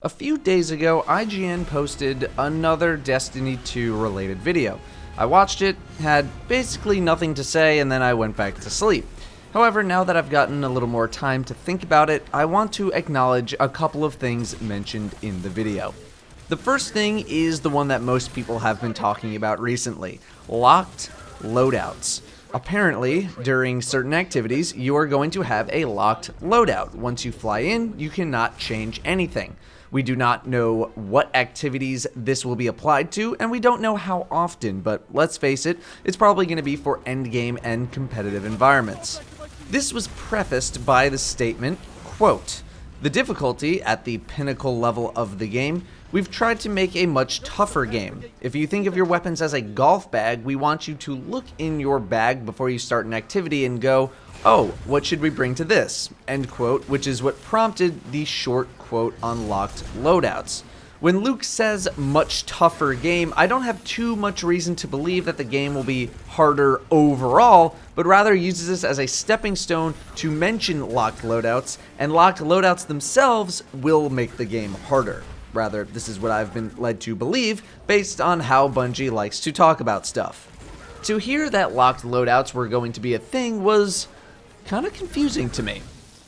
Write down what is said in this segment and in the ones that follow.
A few days ago, IGN posted another Destiny 2 related video. I watched it, had basically nothing to say, and then I went back to sleep. However, now that I've gotten a little more time to think about it, I want to acknowledge a couple of things mentioned in the video. The first thing is the one that most people have been talking about recently: locked loadouts. Apparently, during certain activities, you are going to have a locked loadout. Once you fly in, you cannot change anything. We do not know what activities this will be applied to, and we don't know how often, but let's face it, it's probably going to be for endgame and competitive environments. This was prefaced by the statement, quote, "The difficulty at the pinnacle level of the game, we've tried to make a much tougher game. If you think of your weapons as a golf bag, we want you to look in your bag before you start an activity and go, oh, what should we bring to this?" End quote, which is what prompted the short quote on locked loadouts. When Luke says much tougher game, I don't have too much reason to believe that the game will be harder overall, but rather uses this as a stepping stone to mention locked loadouts, and locked loadouts themselves will make the game harder. Rather, this is what I've been led to believe based on how Bungie likes to talk about stuff. To hear that locked loadouts were going to be a thing was kind of confusing to me.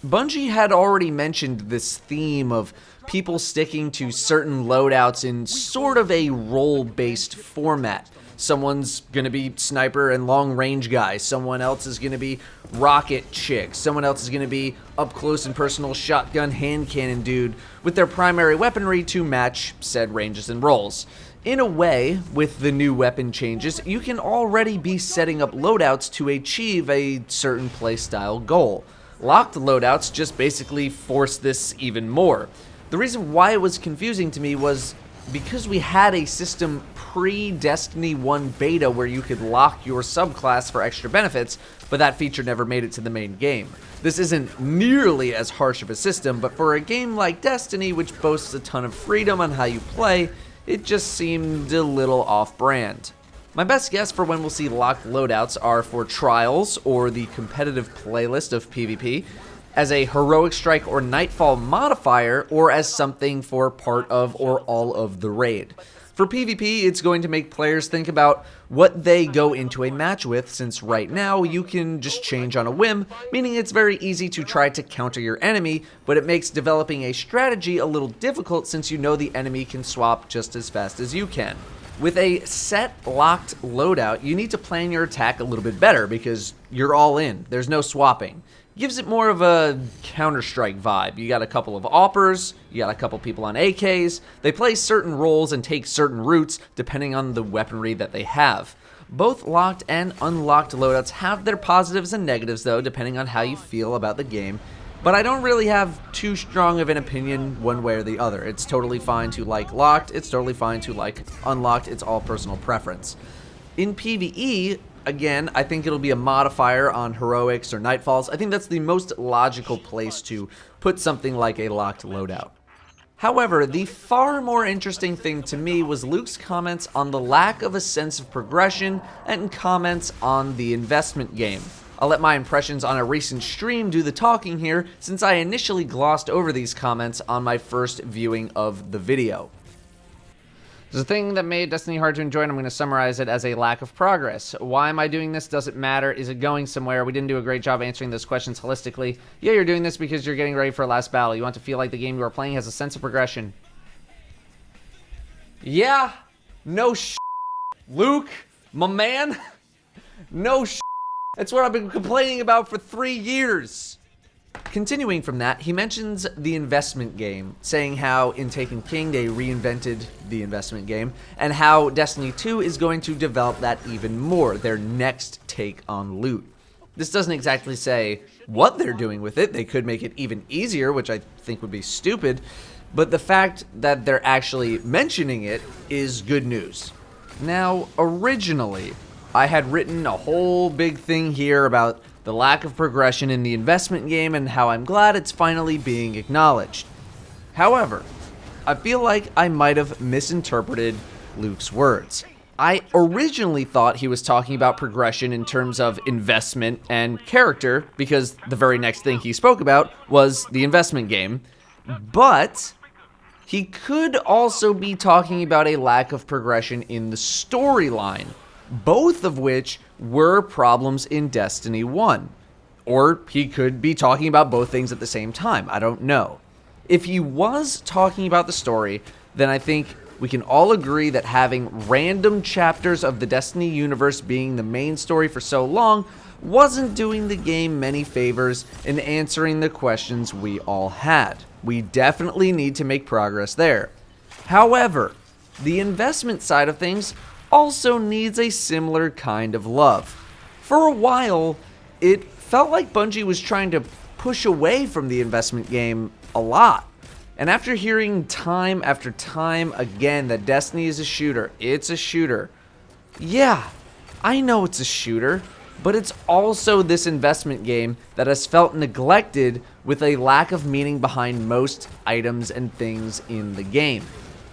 Bungie had already mentioned this theme of people sticking to certain loadouts in sort of a role-based format. Someone's gonna be sniper and long-range guy, someone else is gonna be rocket chick, someone else is gonna be up-close and personal shotgun hand cannon dude, with their primary weaponry to match said ranges and roles. In a way, with the new weapon changes, you can already be setting up loadouts to achieve a certain playstyle goal. Locked loadouts just basically force this even more. The reason why it was confusing to me was because we had a system pre-Destiny 1 beta where you could lock your subclass for extra benefits, but that feature never made it to the main game. This isn't nearly as harsh of a system, but for a game like Destiny, which boasts a ton of freedom on how you play, it just seemed a little off-brand. My best guess for when we'll see locked loadouts are for trials or the competitive playlist of PvP, as a heroic strike or nightfall modifier, or as something for part of or all of the raid. For PvP, it's going to make players think about what they go into a match with, since right now you can just change on a whim, meaning it's very easy to try to counter your enemy, but it makes developing a strategy a little difficult since you know the enemy can swap just as fast as you can. With a set locked loadout, you need to plan your attack a little bit better because you're all in, there's no swapping. Gives it more of a Counter-Strike vibe. You got a couple of AWPers, you got a couple people on AKs, they play certain roles and take certain routes depending on the weaponry that they have. Both locked and unlocked loadouts have their positives and negatives though, depending on how you feel about the game. But I don't really have too strong of an opinion one way or the other. It's totally fine to like locked, it's totally fine to like unlocked, it's all personal preference. In PvE, again, I think it'll be a modifier on heroics or nightfalls. I think that's the most logical place to put something like a locked loadout. However, the far more interesting thing to me was Luke's comments on the lack of a sense of progression and comments on the investment game. I'll let my impressions on a recent stream do the talking here, since I initially glossed over these comments on my first viewing of the video. There's a thing that made Destiny hard to enjoy, and I'm going to summarize it as a lack of progress. Why am I doing this? Does it matter? Is it going somewhere? We didn't do a great job answering those questions holistically. Yeah, you're doing this because you're getting ready for a last battle. You want to feel like the game you are playing has a sense of progression. Yeah, no Luke, my man, no That's what I've been complaining about for 3 years. Continuing from that, he mentions the investment game, saying how in Taken King they reinvented the investment game, and how Destiny 2 is going to develop that even more, their next take on loot. This doesn't exactly say what they're doing with it. They could make it even easier, which I think would be stupid, but the fact that they're actually mentioning it is good news. Now, originally, I had written a whole big thing here about the lack of progression in the investment game and how I'm glad it's finally being acknowledged. However, I feel like I might have misinterpreted Luke's words. I originally thought he was talking about progression in terms of investment and character, because the very next thing he spoke about was the investment game, but He could also be talking about a lack of progression in the storyline, both of which were problems in Destiny 1. Or he could be talking about both things at the same time. I don't know. If he was talking about the story, then I think we can all agree that having random chapters of the Destiny universe being the main story for so long wasn't doing the game many favors in answering the questions we all had. We definitely need to make progress there. However, the investment side of things also needs a similar kind of love. For a while, it felt like Bungie was trying to push away from the investment game a lot. And after hearing time after time again that Destiny is a shooter, it's a shooter. Yeah, I know it's a shooter, but it's also this investment game that has felt neglected with a lack of meaning behind most items and things in the game.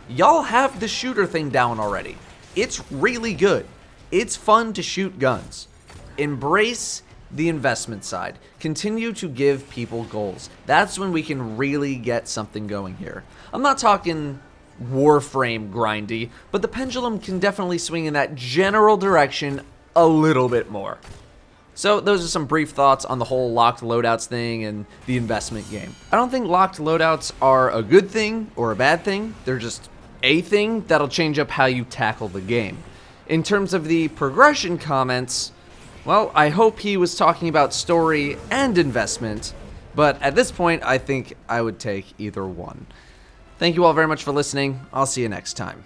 Y'all have the shooter thing down already. It's really good. It's fun to shoot guns. Embrace the investment side. Continue to give people goals. That's when we can really get something going here. I'm not talking Warframe grindy, but the pendulum can definitely swing in that general direction a little bit more. So those are some brief thoughts on the whole locked loadouts thing and the investment game. I don't think locked loadouts are a good thing or a bad thing. They're just a thing that'll change up how you tackle the game. In terms of the progression comments, well, I hope he was talking about story and investment, but at this point, I think I would take either one. Thank you all very much for listening. I'll see you next time.